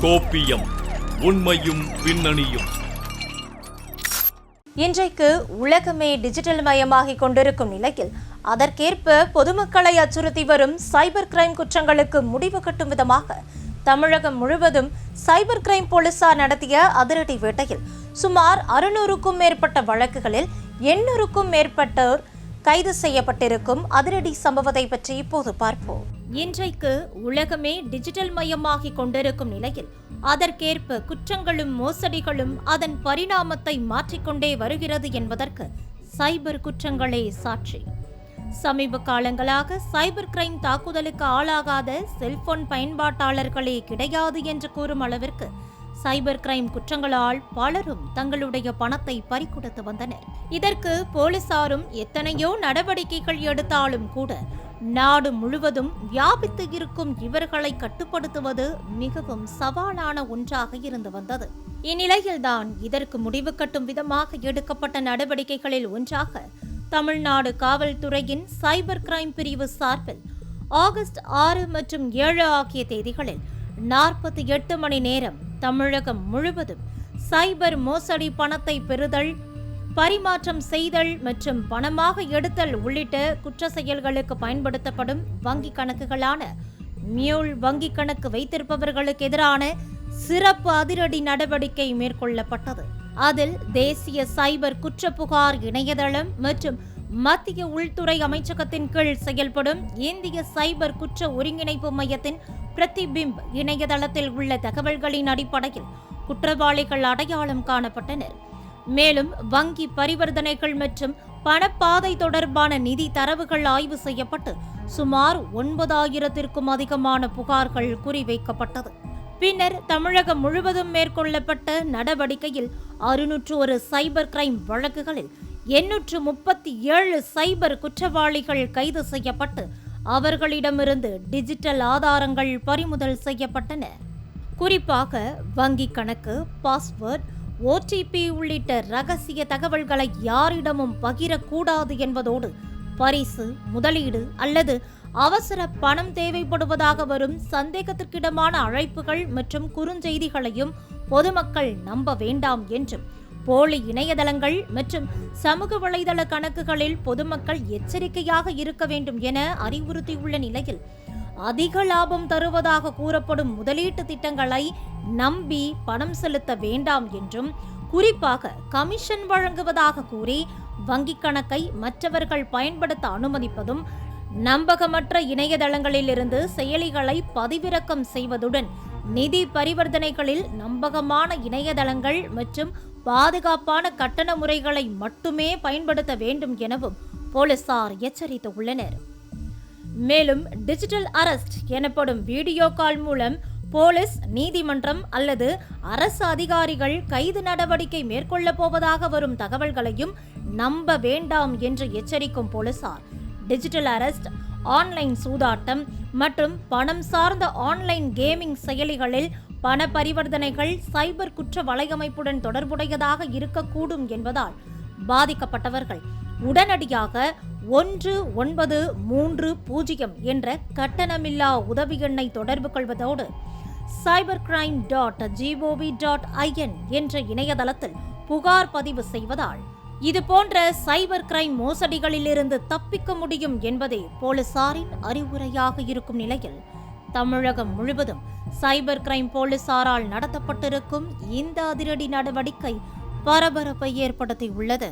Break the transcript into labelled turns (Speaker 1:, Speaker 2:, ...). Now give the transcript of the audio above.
Speaker 1: கோப்பியம் உண்மையும் பின்னணியும்.
Speaker 2: இன்றைக்கு உலகமே டிஜிட்டல் மயமாகிக் கொண்டிருக்கும் நிலையில் அதற்கேற்ப பொதுமக்களை அச்சுறுத்தி வரும் சைபர் கிரைம் குற்றங்களுக்கு முடிவு கட்டும் விதமாக தமிழகம் முழுவதும் சைபர் கிரைம் போலீசார் நடத்திய அதிரடி வேட்டையில் சுமார் 600க்கும் மேற்பட்ட வழக்குகளில் 800க்கும் மேற்பட்டோர் கைது செய்யப்பட்டிருக்கும் அதிரடி சம்பவத்தை பற்றி இப்போது பார்ப்போம். இன்றைக்கு உலகமே டிஜிட்டல் மயமாகிக் கொண்டிருக்கும் நிலையில் அதற்கேற்ப குற்றங்களும் மோசடிகளும் அதன் பரிணாமத்தை மாற்றிக்கொண்டே வருகிறது என்பதற்கு சைபர் குற்றங்களே சாட்சி. சமீப காலங்களாக சைபர் கிரைம் தாக்குதலுக்கு ஆளாகாத செல்போன் பயன்பாட்டாளர்களே கிடையாது என்று கூறும் அளவிற்கு சைபர் கிரைம் குற்றங்களால் பலரும் தங்களுடைய பணத்தை பறிகொடுத்து வந்தனர். இதற்கு போலீசாரும் எத்தனையோ நடவடிக்கைகள் எடுத்தாலும் கூட நாடு முழுவதும் வியாபித்து இருக்கும் இவர்களை கட்டுப்படுத்துவது மிகவும் சவாலான ஒன்றாக இருந்து வந்தது. இந்நிலையில்தான் இதற்கு முடிவு கட்டும் விதமாக எடுக்கப்பட்ட நடவடிக்கைகளில் ஒன்றாக தமிழ்நாடு காவல்துறையின் சைபர் கிரைம் பிரிவு சார்பில் ஆகஸ்ட் 6 மற்றும் 7 ஆகிய தேதிகளில் 48 மணி நேரம் தமிழகம் முழுவதும் சைபர் மோசடி, பணத்தை பெறுதல், பரிமாற்றம் செய்தல் மற்றும் பணமாக எடுத்தல் உள்ளிட்ட குற்ற செயல்களுக்கு பயன்படுத்தப்படும் வங்கிக் கணக்குகளான மியூல் வங்கிக் கணக்கு வைத்திருப்பவர்களுக்கு எதிரான சிறப்பு அதிரடி நடவடிக்கை மேற்கொள்ளப்பட்டது. அதில் தேசிய சைபர் குற்ற புகார் இணையதளம் மற்றும் மத்திய உள்துறை அமைச்சகத்தின் கீழ் செயல்படும் இந்திய சைபர் குற்ற ஒருங்கிணைப்பு மையத்தின் பிரதிபிம்ப் இணையதளத்தில் உள்ள தகவல்களின் அடிப்படையில் குற்றவாளிகள் அடையாளம் காணப்பட்டனர். மேலும் வங்கி பரிவர்த்தனைகள் மற்றும் பணப்பாதை தொடர்பான நிதி தரவுகள் ஆய்வு செய்யப்பட்டு சுமார் 9000த்திற்கும் அதிகமான புகார்கள் குறிவைக்கப்பட்டது. பின்னர் தமிழகம் முழுவதும் மேற்கொள்ளப்பட்ட நடவடிக்கையில் 601 சைபர் கிரைம் வழக்குகளில் 837 சைபர் குற்றவாளிகள் கைது செய்யப்பட்டு அவர்களிடமிருந்து டிஜிட்டல் ஆதாரங்கள் பறிமுதல் செய்யப்பட்டன. குறிப்பாக வங்கிக் கணக்கு, பாஸ்வேர்ட், OTP உள்ளிட்ட ரகசிய தகவல்களை யாரிடமும் பகிரக்கூடாது என்பதோடு பரிசு, முதலீடு அல்லது அவசர பணம் தேவைப்படுவதாக வரும் சந்தேகத்திற்கிடமான அழைப்புகள் மற்றும் குறுஞ்செய்திகளையும் பொதுமக்கள் நம்ப வேண்டாம் என்றும், போலி இணையதளங்கள் மற்றும் சமூக வலைதள கணக்குகளில் பொதுமக்கள் எச்சரிக்கையாக இருக்க வேண்டும் என அறிவுறுத்தியுள்ள நிலையில் அதிக லாபம் தருவதாக கூறப்படும் முதலீட்டு திட்டங்களை நம்பி பணம் செலுத்த வேண்டாம் என்றும், குறிப்பாக கமிஷன் வழங்குவதாக கூறி வங்கிக் கணக்கை மற்றவர்கள் பயன்படுத்த அனுமதிப்பதும், நம்பகமற்ற இணையதளங்களிலிருந்து செயலிகளை பதிவிறக்கம் செய்வதுடன் நிதி பரிவர்த்தனைகளில் நம்பகமான இணையதளங்கள் மற்றும் பாதுகாப்பான கட்டண முறைகளை மட்டுமே பயன்படுத்த வேண்டும் எனவும் போலீசார் எச்சரித்துள்ளனர். மேலும் டிஜிட்டல் அரெஸ்ட் எனப்படும் வீடியோ கால் மூலம் போலீஸ், நீதிமன்றம் அல்லது அரசு அதிகாரிகள் கைது நடவடிக்கை மேற்கொள்ளப் போவதாக வரும் தகவல்களையும் நம்ப வேண்டாம் என்று எச்சரிக்கும் போலீசார் டிஜிட்டல் அரெஸ்ட், ஆன்லைன் சூதாட்டம் மற்றும் பணம் சார்ந்த ஆன்லைன் கேமிங் செயலிகளில் பண பரிவர்த்தனைகள் சைபர் குற்ற வலையமைப்புடன் தொடர்புடையதாக இருக்கக்கூடும் என்பதால் பாதிக்கப்பட்டவர்கள் உடனடியாக 1930 என்ற கட்டணமில்லா உதவி எண்ணை தொடர்பு கொள்வதோடு cybercrime.gov.in என்ற இணையதளத்தில் புகார் பதிவு செய்வதால் இதுபோன்ற சைபர் கிரைம் மோசடிகளிலிருந்து தப்பிக்க முடியும் என்பதே போலீசாரின் அறிவுரையாக இருக்கும் நிலையில் தமிழகம் முழுவதும் சைபர் கிரைம் போலீசாரால் நடத்தப்பட்டிருக்கும் இந்த அதிரடி நடவடிக்கை பரபரப்பை ஏற்படுத்தியுள்ளது.